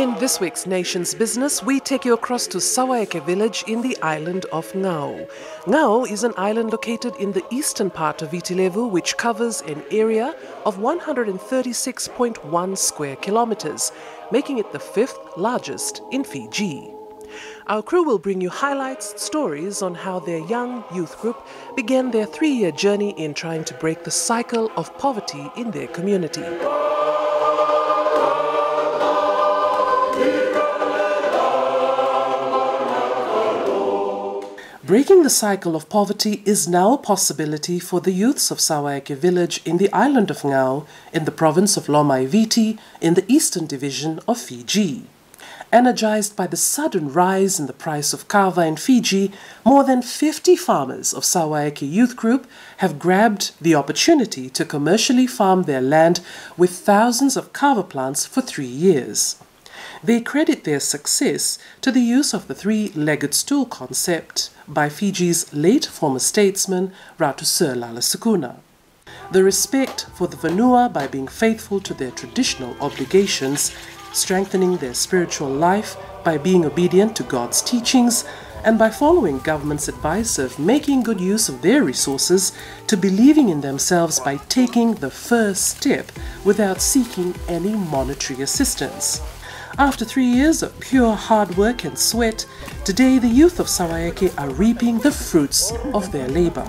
In this week's Nation's Business, we take you across to Sawaeke village in the island of Ngau. Ngau is an island located in the eastern part of Viti Levu, which covers an area of 136.1 square kilometers, making it the fifth largest in Fiji. Our crew will bring you highlights, stories on how their young youth group began their 3-year journey in trying to break the cycle of poverty in their community. Breaking the cycle of poverty is now a possibility for the youths of Sawaeke village in the island of Ngau, in the province of Lomaiviti, in the eastern division of Fiji. Energized by the sudden rise in the price of kava in Fiji, more than 50 farmers of Sawaeke Youth Group have grabbed the opportunity to commercially farm their land with thousands of kava plants for 3 years. They credit their success to the use of the three-legged stool concept by Fiji's late former statesman Ratu Sir Lalasukuna. The respect for the Vanua by being faithful to their traditional obligations, strengthening their spiritual life by being obedient to God's teachings, and by following government's advice of making good use of their resources, to believing in themselves by taking the first step without seeking any monetary assistance. After 3 years of pure hard work and sweat, today the youth of Sawaeke are reaping the fruits of their labor.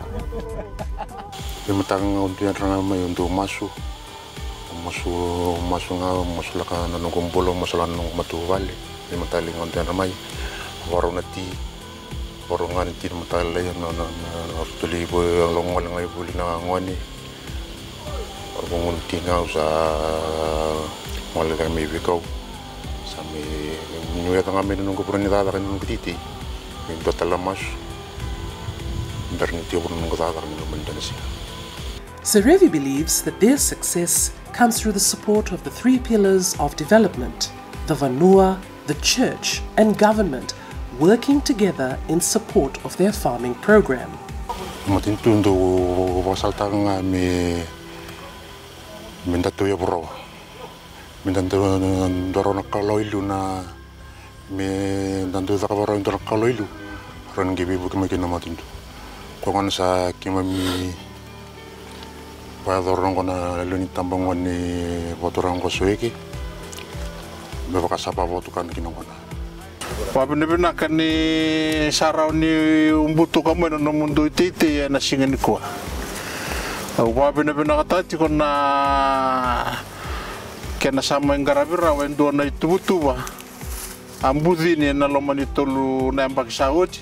Serevi believes that their success comes through the support of the 3 pillars of development: the Vanua, the church, and government, working together in support of their farming program. Wabinabinakani sarau ni umbutu kamo na mundu ititi na singani kwa. Wabinabinakatati kona kena sama ingarabira wendo na itubutuwa. Ambudhi ni na lomani tolu na mbakisauti.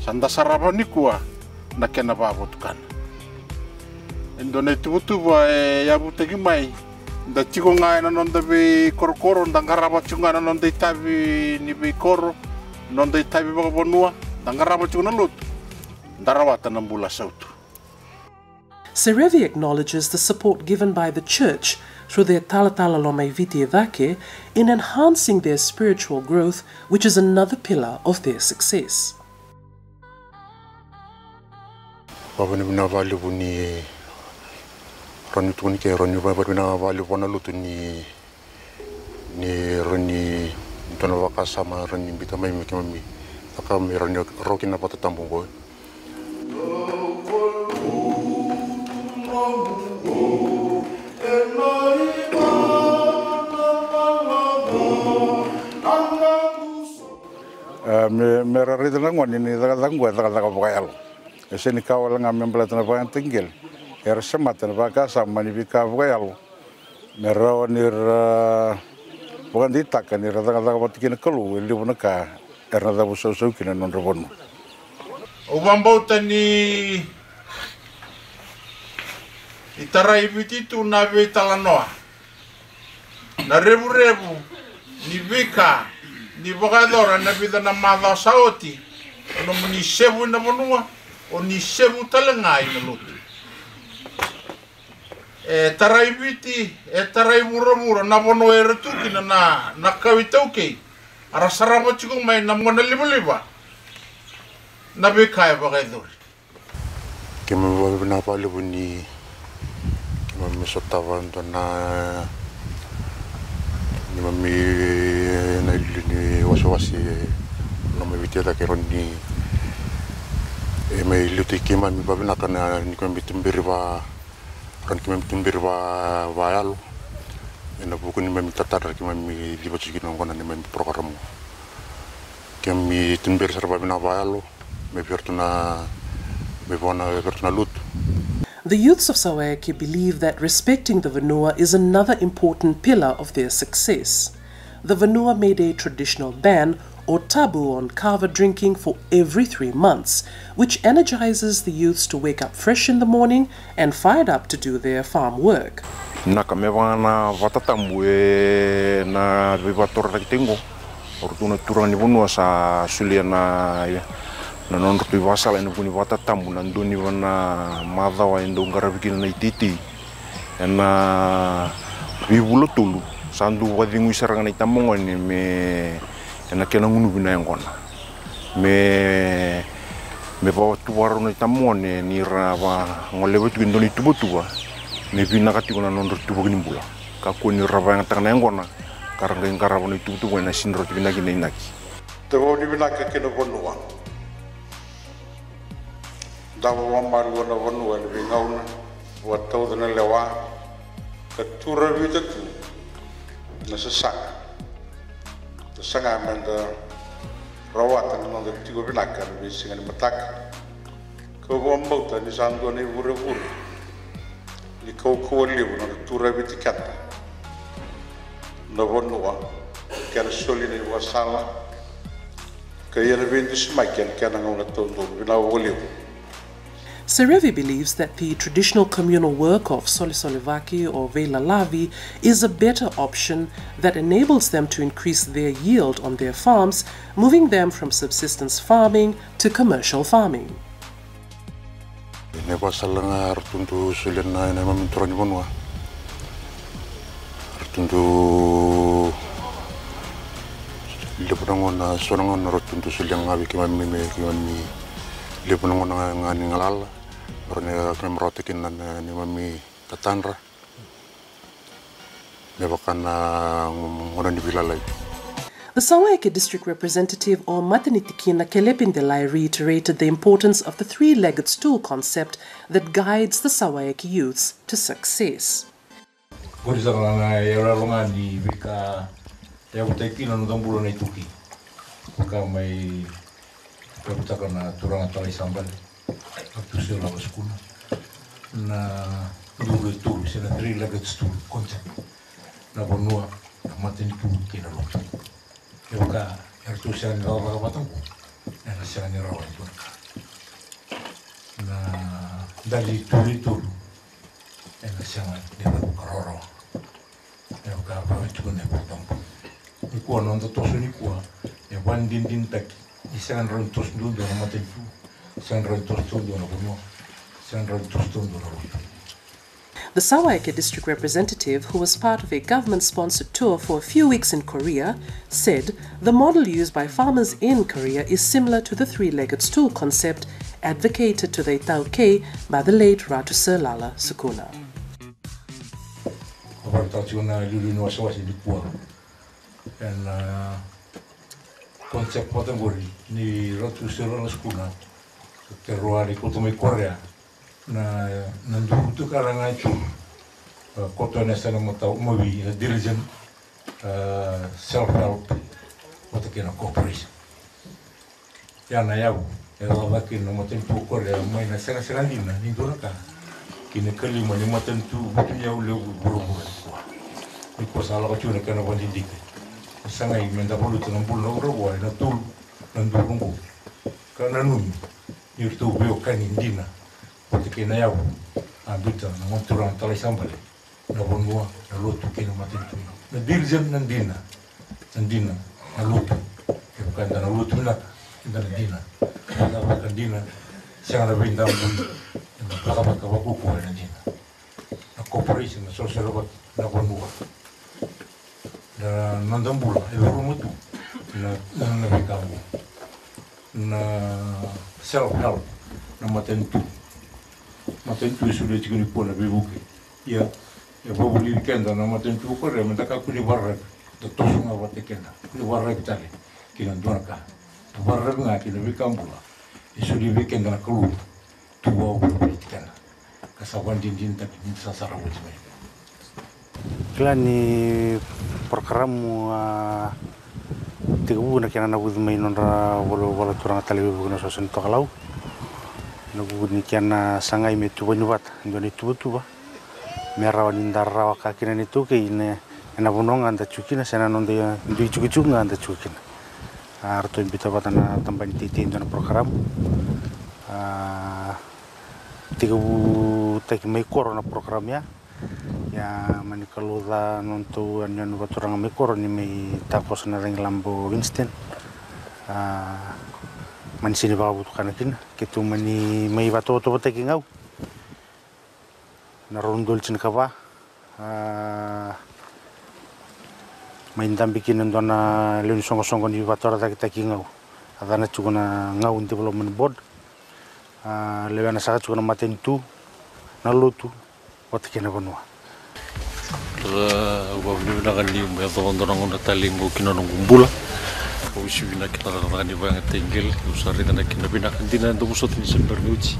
Sanda sarabani kwa na kena babotukana. Endo na itubutuwa ya butegi mai. Da chico ngai na nonda be korokoro ndangaraba chunga na nonda itabi ni be koro nonda itabi bagabonua ndangaraba chunga lut ndarawata nambula sautu. Serevi acknowledges the support given by the church through their Talatala Lomaiviti Evake in enhancing their spiritual growth, which is another pillar of their success. Roni tuni ke roni babina vali bona lutu ni roni tona wakasa ma roni bita mai miki aka mi roni roki na pata tambungo Me rarita ngoni ni daga bakal. Eseni kawala ngamembla tana bayang tinggal. Era sematan bakasa manibika voyal mero nir bukan ditakan nir daga batikin kelu libunaka era da buso kina non robonu ubambauta ni itarai bititu na vetalanoa na rebu ni vika ni bogadora na vida na mala saoti no ni sebu na monua o ni sebu talengai na lutu. Tarai biti, tarai mura na bono retuki na kawitauke. Ara sarama chikung mai na mona liba na be kai bagadori. Kemo na palu ni kemo mesotava na ni mami na ni wasawasi na mai vitia da keroni e mai luti kima mi babina kana ni ko mitumbiri ba ran kima mitumbiri ba yalo ena buku ni mai tatar kima mi liba chiki no ngona ni mai program kemi tumbiri sarba bina ba yalo me pertuna me bona pertuna lut. The youths of Sawayaki believe that respecting the Vanua is another important pillar of their success. The Vanua made a traditional ban or taboo on kava drinking for every 3 months, which energizes the youths to wake up fresh in the morning and fired up to do their farm work. Naka mewana vatatambu e na vivatora tengo ortuna turani Vanua sa suliana na non tu wasala ina puni vatatambu na ndoni wana madhawa endo ngaraviki na ititi na vivulo tulu sandu wadingu saranga na itamongo ni me ena kena ngunu bina ngona me va tuwaro na itamongo ni rava ngolewe tu ndoni tubutua me bina kati na non tu bugini bula ka ko ni rava ngata na ngona karanga ngaravo ni tubutua na sinro bina kina inaki te woni bina ka kena bonua dawa wamaru na Vanua ni ngauna wa tau na lewa ka tura vita tu na sasaka the sanga manda rawata na the tigo binaka ni singa ni mataka ko go mota ni sando ni vure ni ko liu na tura vita kata na Vanua kera soli ni wasala ka yana vindi smaken kana ngauna tondo bina liu. Serevi believes that the traditional communal work of Solisolivaki or Vela Lavi is a better option that enables them to increase their yield on their farms, moving them from subsistence farming to commercial farming. Ne pasalanga artundu sulena na maminturani Vanua. Artundu lepunangona sonangona artundu sulanga bikimami lepunangona ngani ngalala. The Sawayaki district representative or Matanitikina Kelepindelai reiterated the importance of the three-legged stool concept that guides the Sawayaki youths to success. Na dulu tu sena three-legged stool concept na Vanua na matinitu kina lotu yoka ertu sena rawa batang na sena rawa itu na dali tulu na sena dela karoro yoka bawa itu na batang ikuan nonto tosu ni kuah ya banding tak sena rontos dulu na matinitu sena rontos dulu na Vanua. The Sawayaki district representative, who was part of a government-sponsored tour for a few weeks in Korea, said the model used by farmers in Korea is similar to the three-legged stool concept advocated to the Tauke by the late Ratu Lala Sukuna. Konsep kategori ni Ratu Lala Sukuna terroari kutumai Korea na nandun tu karanga itu koto nesta nama tau mobi diligent self-help mata kena cooperation ya na yau ya lava kena mata tu Korea mai na senga dina ni doraka kena kelima ni mata tu butunya ule buru-buru ni kosala kacu na kena banding sanga i menda bolu tu nambul na uro na tul nandurungu kana numi yurtu beo kanindina porque que na yau abuta na montura na talai sambale na Vanua na lotu kena matentu na diligent nandina na lotu ke bukan na lotu na dina na bukan dina siang na binda bui na kakabaka bakuku na dina na cooperation na social work na Vanua na nandambula mutu na bikamu na self-help na matentu sudah cikgu pun lebih bukan ya bawa beli kenda nama tentu Korea mereka kuni barat to tosunga wate kena ni warra vitale kina dona ka warra nga kina vikambula isuri weekend na kulu tuwa politika kasawan din tapi sasara wajib klani programu tiga na kena na wud mai nonra wala turang talibu guna sosen tokalau na wud ni kena sangai me tuwa nyubat ndoni tuwa merawan indar rawa kakina ni tu ke ine na bononga anda chukina sana nonde ndui chukuchunga anda chukina arto imbita batana tamban titi ndona program tiga tak mai korona programnya ya manikaluda nontu anyan baturang mai koroni mai tapos na ring lambo Winston man sini bawa butukan kin kitu mani mai bato to batek ngau na rondol cin kawa main bikin ndona lun songo ni batora tak ngau adana cuguna ngau development board lewena sa cuguna maten tu na lutu batek na bonwa wabli na kali mo to ndona ngona talingo kinano gumbula usi bina kita ngani bang tinggal usari na kinabina kantina ndo musot ni sembernuci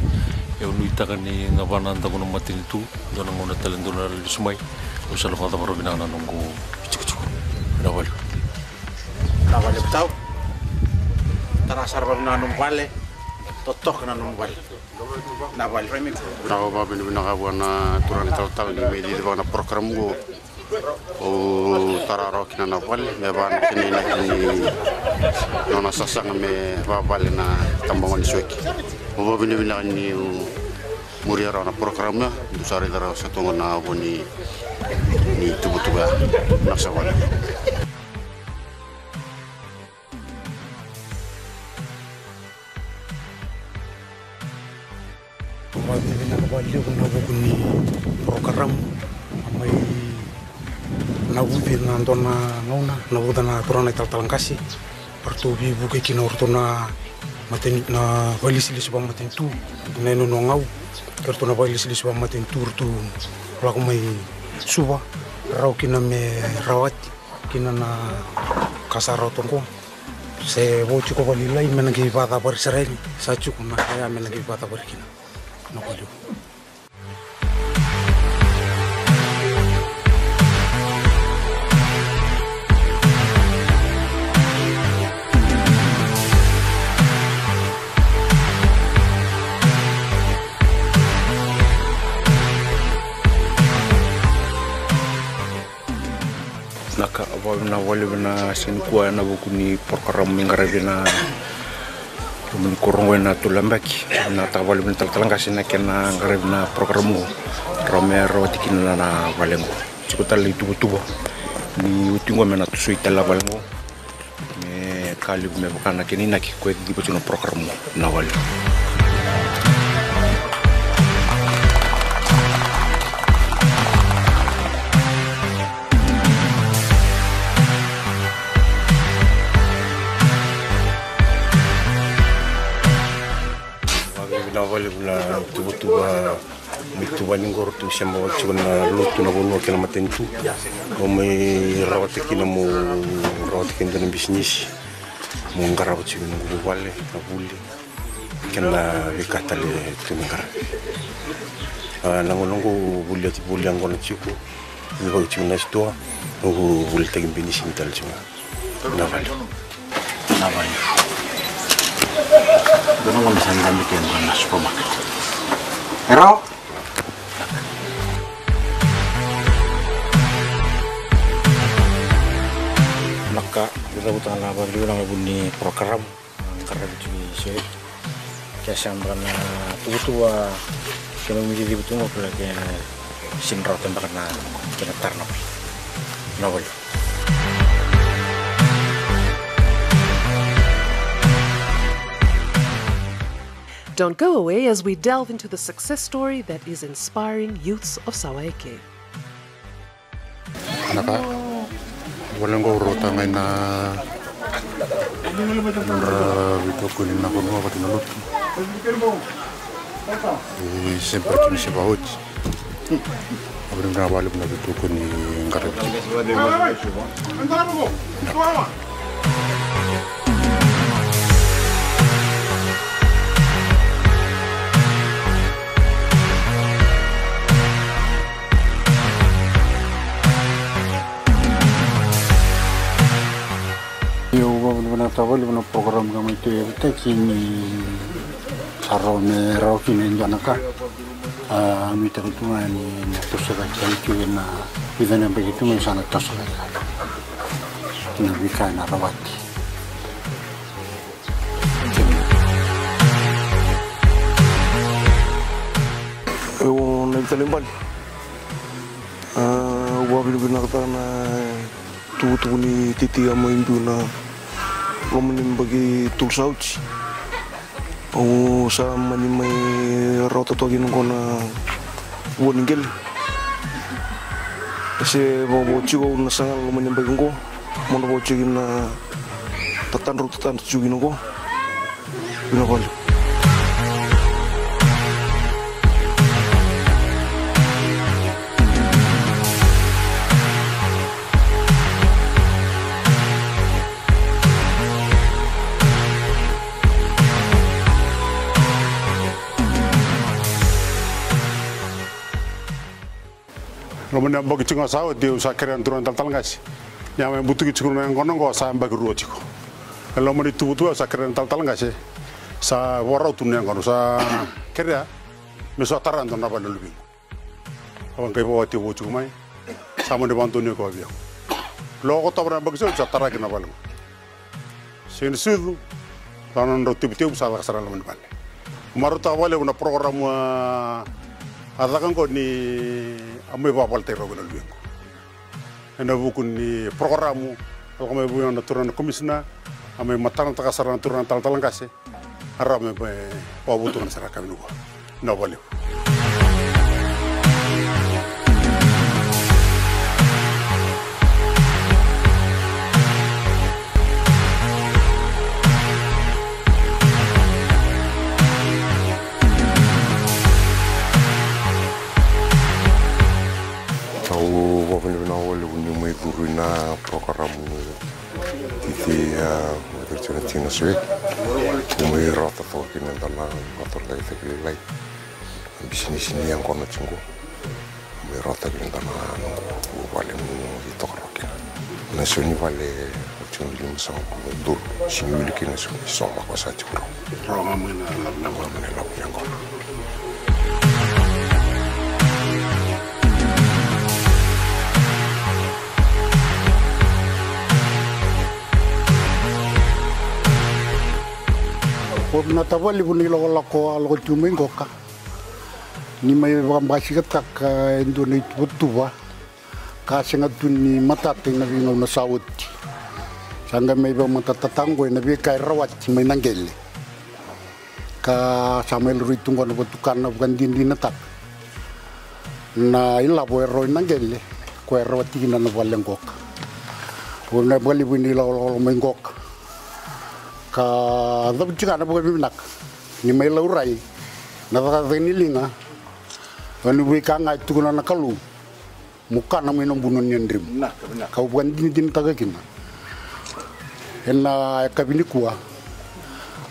eu nui takani ngabana anda kono matin itu dona ngona talento na lisumai usal fata baro bina na nongo cucu nawal tau tarasar bana nong vale totok na nong vale nawal remix Bravo ba bina ka buana turan tal ni medi de bana program go o tararo kina na vale me ban kini na kini nona sasang me ba vale na tambongan sueki Oba bina ni muriara na programnya usari dara satu na boni ni tubutuba nasawan Oba bina ka bali ko na boni program mai na budi na ndona ngona na budana turana talangkasi pertubi buke kina ortona maten na valisi suba maten tu neno ngau kerto na valisi suba maten tur tu laku mai suba rau kina me rawat kina na kasaro tongko se bochu ko valilai menagi bata par sereni sachu na kaya menagi bata par kina no kodu naka na wale na sinkua na bukuni program mingarabina kumun korongo na tulambaki na tawale bin talangasi na kena ngarabina programu romero tikina na valengo cikutal tubo ni utingo mena tusui tala valengo me kali me bukana kenina ki ko di botuno programu na wale Nawal na tubutuba mituba ningor tu sembo chuna lutu na bono kena matentu o mai rawate kina mo rawate kina na business mo ngaraw chuna ngwale abuli kena vikatale tungar nangonongo buli ati buli angona chiku ni ba chuna sto o buli tagin binisin tal chuna nawal Dono kami sangat bikin karena supermarket. Hero. Maka kita butuh lawan dulu nama bunyi program karena jadi saya kesan karena tua kalau menjadi betul nggak boleh kayak sinrot tembak karena kena tarnap. Nawal. Don't go away as we delve into the success story that is inspiring youths of Sawaeke. Naka walang go rota ngay na ito kunin na kuno pati nalot. Siyempre kini si Bahot. Abrim na balik na bitu ko ni Ngarab. Yo benar tahu benar program kami itu kita kini sarone rokine janaka mi terutuma ni tusaka kali na bidana begitu mesana tusaka na bikana rawati eu na Italian wabil binakta na tu ni titi amo imbu na lomanin bagi tulsauci o sa mani mai rota togin ko na woningel ese bo chigo na sangal lomanin bagi ko mo bo chigin na tatan chugin ko binakol Lomana bagi cunga sawo dia usah keren turun tal ngas. Yang butuh cunga yang kono go sa bagi ruo ciko. Lomana itu butuh usah keren tal ngas. Sa warau tu yang kono sa keren. Meso taran tu napa lebih. Abang kaya bawa tiap bucu mai. Sama di bantu ni kau biar. Logo tak pernah bagi saya taran kena balu. Sensitu. Lalu roti tiap salah salah lomana balik. Kemarin tak boleh guna program ada kan kau ni ame babal tero guna luengo. Ena buku ni programu kalau kami buat naturan komisna ame mataran takasaran naturan tal kasih arah ame pabutuan masyarakat nugo. Na boleh. na program titi berjalan Cina Swift kami rata tu kini dalam motor lagi terkilai di sini yang kono cunggu kami rata kini dalam balik itu kerokin nasuni balik cunggu lima sama dur sini milik nasuni sama kuasa cunggu orang menelap yang kono na tawali pun ni loko cuma ngoka ni mai bambasi katak Indonesia betua kasi nga tu ni matating na vino na sawut sanga mai ba matatatanggo na bi kay rawat mai nanggel ka samel ruitungo na betukan na bukan dindi na tak na ilabo roy nanggel ko rawat tina na walang ngoka pun na bali pun ni loko mai ngoka ka dapat juga ada bukan binak ni mai laurai na taka venilinga anu bikang ai tukuna na kalu muka na minum bunon nyandrim kau bukan din taga kina ena kabini kuah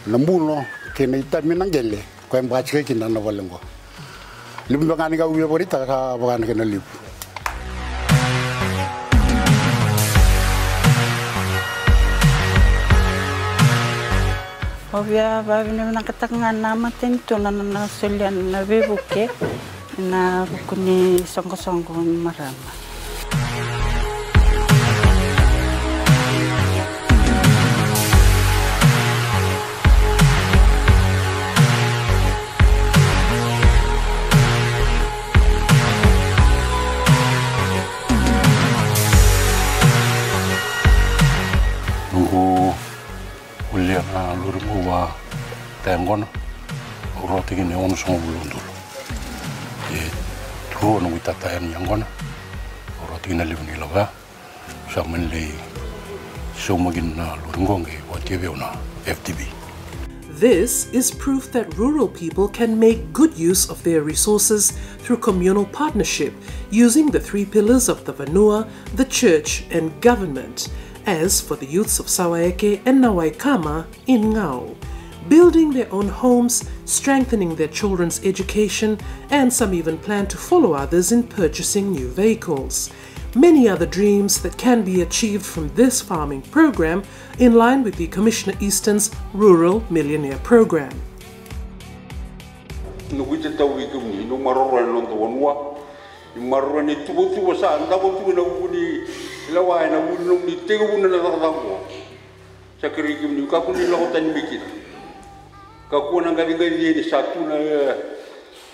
nambuno kena ita minang gele kau yang baca kina na walengo lebih bangani kau biar berita ka bangani kena lip Obia babi na nakatangan nama tentu na nasulian na bebuke na kuni songko marama. na lurungu wa tengona uro tiki ne ono songo bulundulu e tuo no witata en yangona uro tiki na livni lava sa menle somagin na lurungonge wa tebe ona FTB. This is proof that rural people can make good use of their resources through communal partnership, using the 3 pillars of the Vanua, the church and government, as for the youths of Sawaeke and Nawaikama in Ngau, building their own homes, strengthening their children's education, and some even plan to follow others in purchasing new vehicles. Many other dreams that can be achieved from this farming program in line with the Commissioner Easton's Rural Millionaire Program.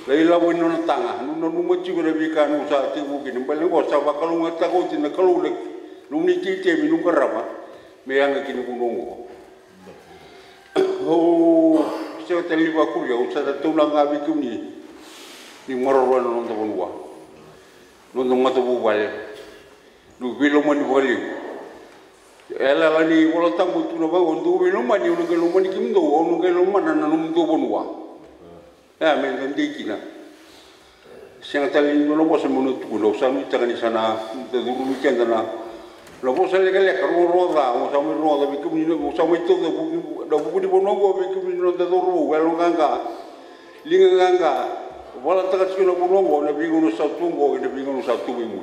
Leila wino na tanga no mo tigo na bika no sa tigo ki mbale go sa bakalu ngata go tina kalu le no ni tite mi no karama me anga ki no ngongo o se o tele ba ku yo sa ta tula nga bi ku ni moro ro no ndo bonwa no ndo ngata bu wale no bilo mo ni wale ela la ni wala tangu tu no ba ndo bi no ma ni no ngelo mo ni kim ndo o no ngelo ma na no ndo bonwa ya men ndi kina sing tali no lo bosa mono tu lo sa mi tani sana de duru mi kenda na lo bosa le gele ka ro da o sa mi ro da bi kumi no sa mi to da bu di bono go bi kumi no da duru welo nganga linga nganga wala ta ka no bono go na bi no sa tu go na bi no sa tu bi mu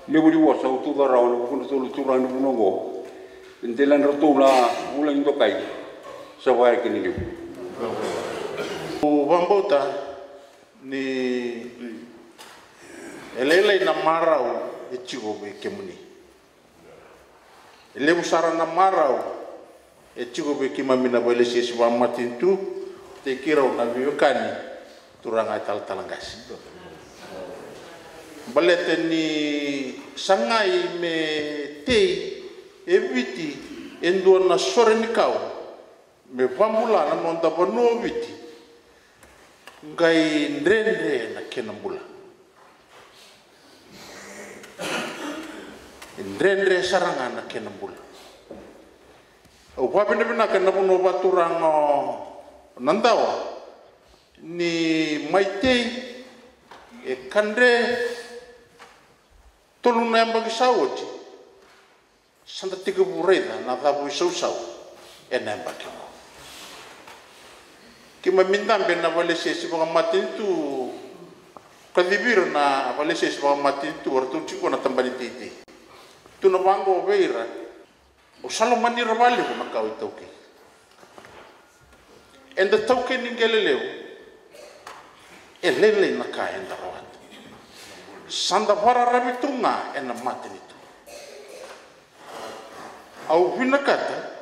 le bu di bosa tu da ra no ku tu tu ra no bono go ndelan ro tu la ula ndo kai sa wa ke ni o Vambota ni elele na marau e chigo be kemuni ele usara na marau e chigo be kimamina bole sesi wa matintu te kira na biokani turanga talangas balete ni sangai me te eviti endo na sorenikau me pamula na monta pano viti ngai ndrendre na kenambula ndrendre saranga na kenambula o papene bina kenabuno baturango nandawa ni maitei e kandre toluna mbagi sawoti sanda tiga bureda na dabu sausau e na mbagi kima mindambe na vale sesi baka matintu kadibir na vale sesi baka matintu wartu chiko na tambani titi tu na bango veira o salomani ravale ko makau itauke enda tauke ningeleleu elele na ka enda rawat sanda para rabitunga ena matinitu au vinakata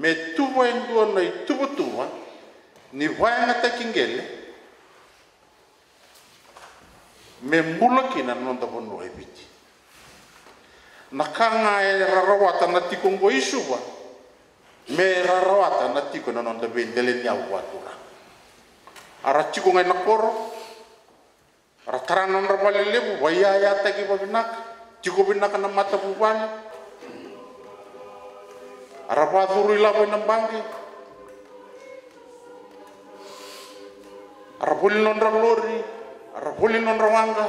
me tuwa endua na itubutuwa ni vanga takingele me mbula kina nonda bono ebiti nakanga e rarawata na tikongo isuwa me rarawata na tiko na nonda bendele ni awatura ara tiko ngai nakoro ara tarana nravale lebu waya ya taki babinak tiko binaka na mata bubali ara baduru ilabo na bangi arapuli nondra lori, arapuli nondra wanga,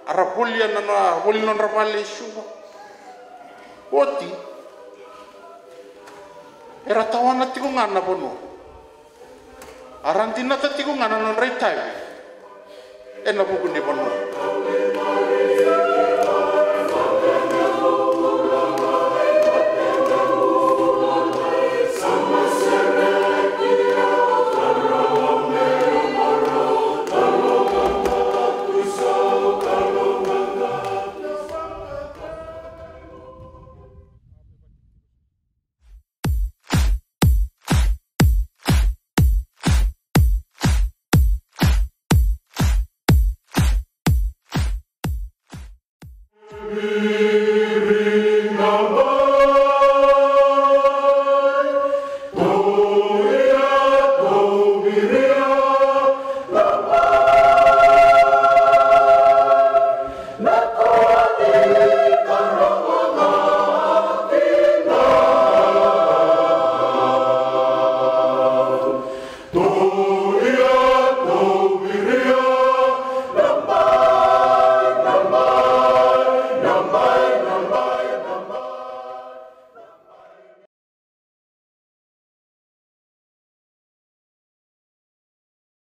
arapuli nondra vale shuba. Oti, era tawana tiku ngana bono. Arantina ta tiku ngana non reitavi. Ena buku ni bono. Amen.